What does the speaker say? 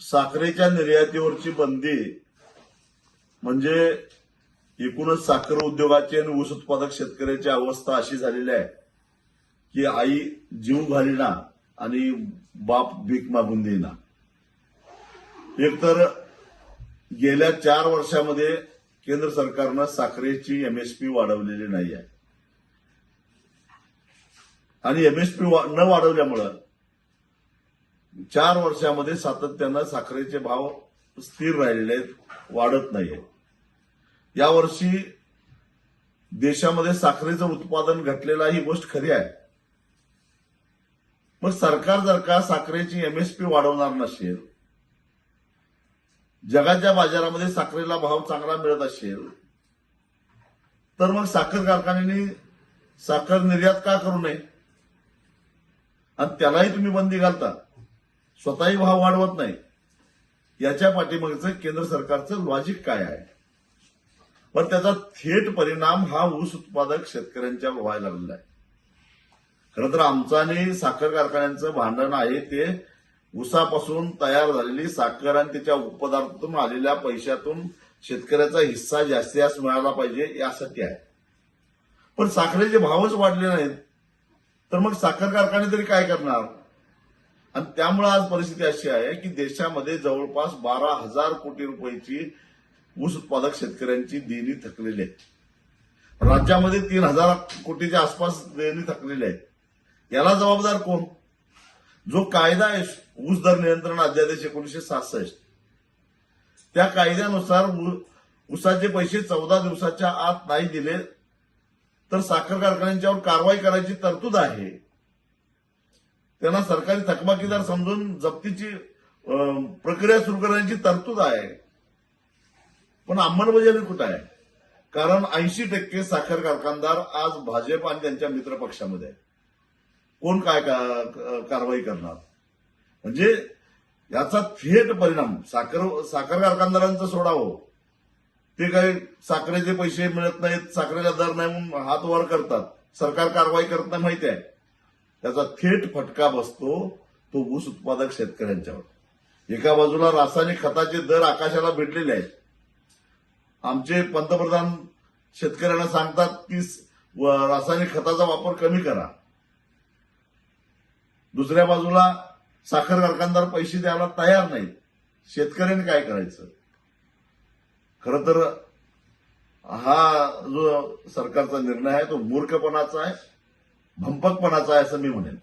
साखरेच्या निर्यातीवरची बंदी म्हणजे एकूणच साखर उद्योगाची आणि ऊस उत्पादक शेतकऱ्याची अवस्था अशी झालेली आहे की आई जीव घालीना आणि बाप भीक मागून देईना. एकतर गेल्या 4 वर्षामध्ये केंद्र सरकारनं साखरेची एमएसपी वाढवलेली नाही आहे आणि एमएसपी न वाढवल्यामुळं 4 वर्षामध्ये सातत्यानं साखरेचे भाव स्थिर राहिलेले आहेत, वाढत नाहीये. यावर्षी देशामध्ये साखरेचं उत्पादन घटलेलं ही गोष्ट खरी आहे. मग सरकार जर का साखरेची एमएसपी वाढवणार नसेल, जगाच्या बाजारामध्ये साखरेला भाव चांगला मिळत असेल, तर मग साखर कारखान्यांनी साखर निर्यात का करू नये आणि त्यालाही तुम्ही बंदी घालता, स्वतःही भाव वाढवत नाही. याच्या पाठीमागचं केंद्र सरकारचं लॉजिक काय आहे? पण त्याचा थेट परिणाम हा ऊस उत्पादक शेतकऱ्यांच्यावर व्हायला लागलेला आहे. खरं तर आमचं आणि साखर कारखान्यांचं भांडण आहे ते ऊसापासून तयार झालेली साखर आणि त्याच्या उपपदार्थातून आलेल्या पैशातून शेतकऱ्याचा हिस्सा जास्तीत जास्त मिळाला पाहिजे यासाठी आहे. पण साखरेचे भावच वाढले नाहीत, तर मग साखर कारखाने तरी काय करणार? आणि त्यामुळे आज परिस्थिती अशी आहे की देशामध्ये जवळपास 12,000 कोटी रुपयाची ऊस उत्पादक शेतकऱ्यांची देणी थकलेली आहे. राज्यामध्ये 3,000 कोटीच्या आसपास देणी थकलेली आहे. याला जबाबदार कोण? जो कायदा आहे ऊस दर नियंत्रण अध्यादेश 1966, त्या कायद्यानुसार ऊसाचे पैसे 14 दिवसाच्या आत नाही दिले तर साखर कारखान्यांच्यावर कारवाई करायची तरतूद आहे. त्यांना सरकारी थकबाकीदार समजून जप्तीची प्रक्रिया सुरू करण्याची तरतूद आहे. पण अंमलबजावणी कुठं आहे? कारण 80% साखर कारखानदार आज भाजप आणि त्यांच्या मित्र पक्षामध्ये आहे. कोण काय कारवाई करणार? म्हणजे याचा थेट परिणाम साखर कारखानदारांचं सोडावं, ते काही साखरेचे पैसे मिळत नाहीत, साखरेला दर नाही म्हणून हात वर करतात, सरकार कारवाई करत नाही माहिती आहे. त्याचा थेट फटका बसतो तो ऊस उत्पादक शेतकऱ्यांच्यावर. एका बाजूला रासायनिक खताचे दर आकाशाला भिडलेले आहेत. आमचे पंतप्रधान शेतकऱ्यांना सांगतात की रासायनिक खताचा वापर कमी करा. दुसऱ्या बाजूला साखर कारखानदार पैसे द्यायला तयार नाहीत. शेतकऱ्यांनी काय करायचं? खरं तर हा जो सरकारचा निर्णय आहे तो मूर्खपणाचा आहे, भंपकपणाचा आहे असं मी म्हणेन.